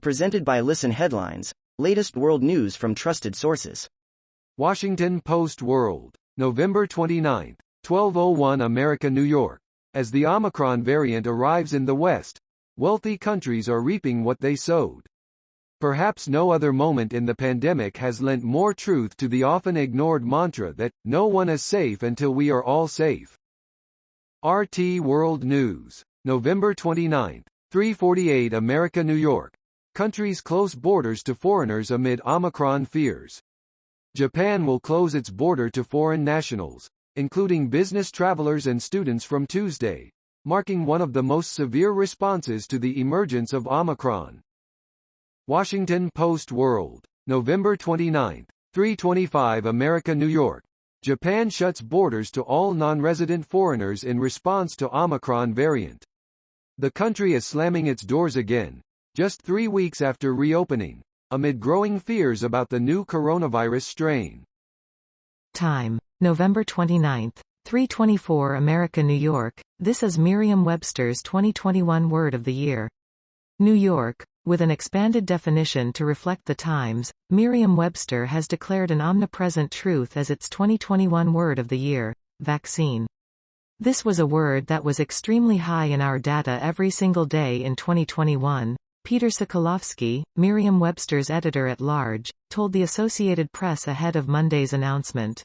Presented by Listen Headlines, latest world news from trusted sources. Washington Post World, November 29, 12:01 America, New York. As the Omicron variant arrives in the West, wealthy countries are reaping what they sowed. Perhaps no other moment in the pandemic has lent more truth to the often ignored mantra that, no one is safe until we are all safe. RT World News, November 29, 3:48 America, New York. Countries close borders to foreigners amid Omicron fears. Japan will close its border to foreign nationals, including business travelers and students from Tuesday, marking one of the most severe responses to the emergence of Omicron. Washington Post World, November 29, 3:25 America, New York. Japan shuts borders to all non-resident foreigners in response to Omicron variant. The country is slamming its doors again, just 3 weeks after reopening, amid growing fears about the new coronavirus strain. Time, November 29, 3:24 America, New York. This is Merriam-Webster's 2021 Word of the Year. New York. With an expanded definition to reflect the times, Merriam-Webster has declared an omnipresent truth as its 2021 Word of the Year, vaccine. This was a word that was extremely high in our data every single day in 2021. Peter Sokolowski, Merriam-Webster's editor-at-large, told the Associated Press ahead of Monday's announcement.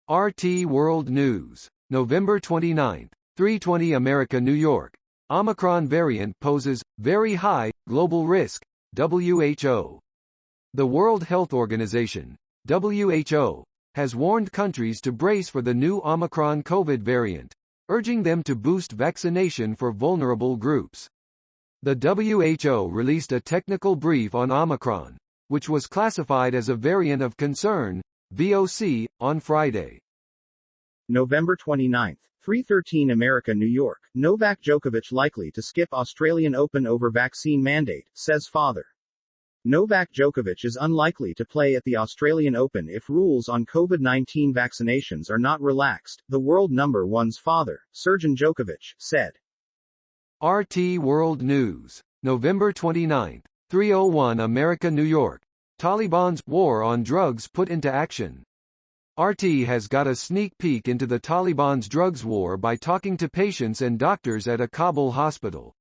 RT World News, November 29, 3:20 America, New York. Omicron variant poses very high global risk, WHO. The World Health Organization, WHO, has warned countries to brace for the new Omicron COVID variant, urging them to boost vaccination for vulnerable groups. The WHO released a technical brief on Omicron, which was classified as a variant of concern, VOC, on Friday. November 29, 3:13 America, New York. Novak Djokovic likely to skip Australian Open over vaccine mandate, says father. Novak Djokovic is unlikely to play at the Australian Open if rules on COVID-19 vaccinations are not relaxed, the world number one's father, Sergej Djokovic, said. RT World News, November 29, 3:01 America, New York. Taliban's war on drugs put into action. RT has got a sneak peek into the Taliban's drugs war by talking to patients and doctors at a Kabul hospital.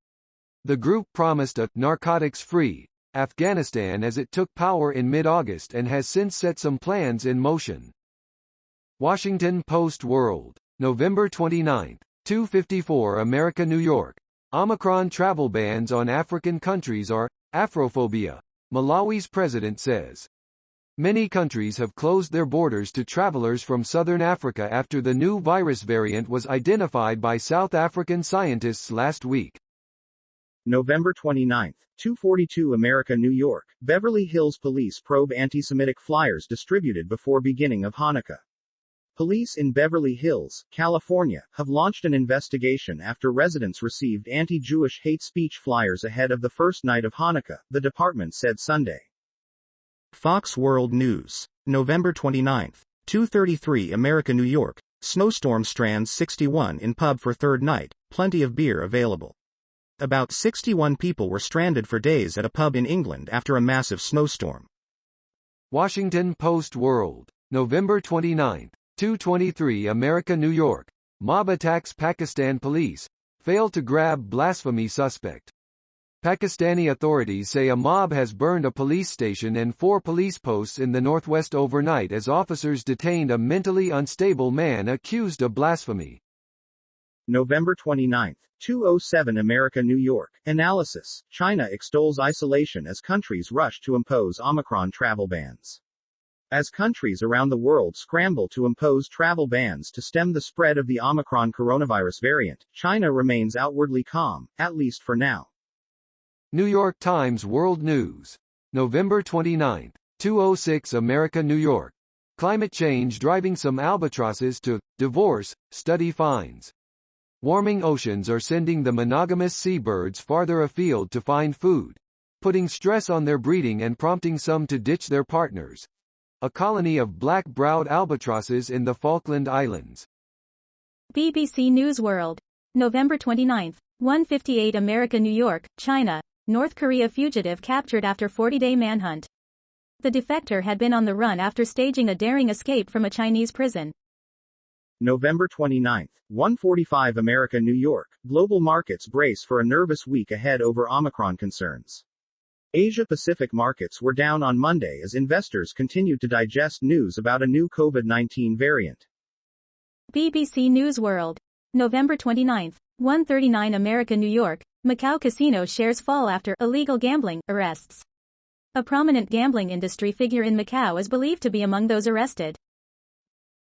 The group promised a narcotics-free Afghanistan as it took power in mid-August and has since set some plans in motion. Washington Post World, November 29, 2:54 America, New York. Omicron travel bans on African countries are Afrophobia, Malawi's president says. Many countries have closed their borders to travelers from southern Africa after the new virus variant was identified by South African scientists last week. November 29, 2:42 America, New York. Beverly Hills police probe anti-Semitic flyers distributed before beginning of Hanukkah. Police in Beverly Hills, California, have launched an investigation after residents received anti-Jewish hate speech flyers ahead of the first night of Hanukkah, the department said Sunday. Fox World News, November 29, 2:33 America, New York. Snowstorm strands 61 in pub for third night, plenty of beer available. About 61 people were stranded for days at a pub in England after a massive snowstorm. Washington Post World, November 29, 2:23 America, New York. Mob attacks Pakistan police, fail to grab blasphemy suspect. Pakistani authorities say a mob has burned a police station and 4 police posts in the northwest overnight as officers detained a mentally unstable man accused of blasphemy. November 29, 2:07 America, New York. Analysis. China extols isolation as countries rush to impose Omicron travel bans. As countries around the world scramble to impose travel bans to stem the spread of the Omicron coronavirus variant, China remains outwardly calm, at least for now. New York Times World News, November 29, 2:06 America, New York. Climate change driving some albatrosses to divorce, study finds. Warming oceans are sending the monogamous seabirds farther afield to find food, putting stress on their breeding and prompting some to ditch their partners. A colony of black-browed albatrosses in the Falkland Islands. BBC News World, November 29, 1:58 America, New York, China. North Korea fugitive captured after 40-day manhunt. The defector had been on the run after staging a daring escape from a Chinese prison. November 29, 1:45 America, New York. Global markets brace for a nervous week ahead over Omicron concerns. Asia-Pacific markets were down on Monday as investors continued to digest news about a new COVID-19 variant. BBC News World. November 29, 1:39 America, New York. Macau casino shares fall after illegal gambling arrests. A prominent gambling industry figure in Macau is believed to be among those arrested.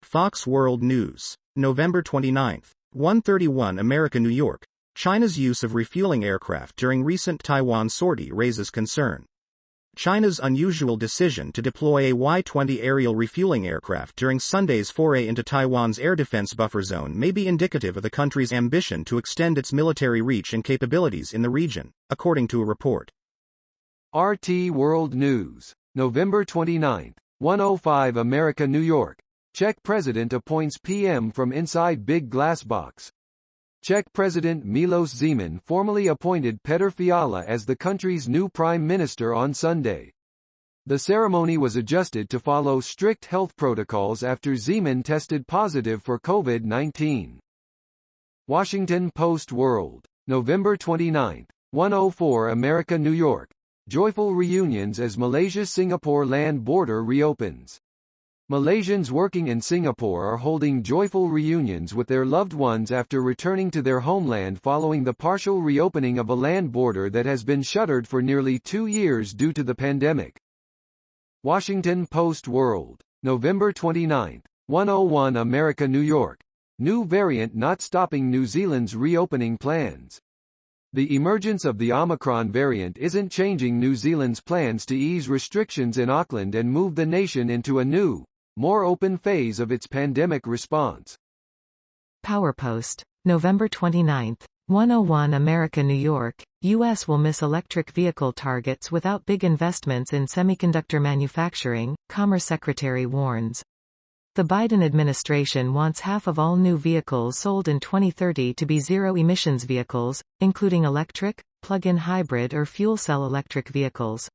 Fox World News. November 29, 1:31 America, New York. China's use of refueling aircraft during recent Taiwan sortie raises concern. China's unusual decision to deploy a Y-20 aerial refueling aircraft during Sunday's foray into Taiwan's air defense buffer zone may be indicative of the country's ambition to extend its military reach and capabilities in the region, according to a report. RT World News. November 29, 1:05 America, New York. Czech president appoints PM from inside big glass box. Czech President Milos Zeman formally appointed Petr Fiala as the country's new prime minister on Sunday. The ceremony was adjusted to follow strict health protocols after Zeman tested positive for COVID-19. Washington Post World. November 29, 1:04 America, New York. Joyful reunions as Malaysia-Singapore land border reopens. Malaysians working in Singapore are holding joyful reunions with their loved ones after returning to their homeland following the partial reopening of a land border that has been shuttered for nearly 2 years due to the pandemic. Washington Post World. November 29, 1:01 America, New York. New variant not stopping New Zealand's reopening plans. The emergence of the Omicron variant isn't changing New Zealand's plans to ease restrictions in Auckland and move the nation into a new, more open phase of its pandemic response. PowerPost. November 29, 1:01 America, New York. U.S. will miss electric vehicle targets without big investments in semiconductor manufacturing, Commerce Secretary warns. The Biden administration wants half of all new vehicles sold in 2030 to be zero-emissions vehicles, including electric, plug-in hybrid or fuel cell electric vehicles.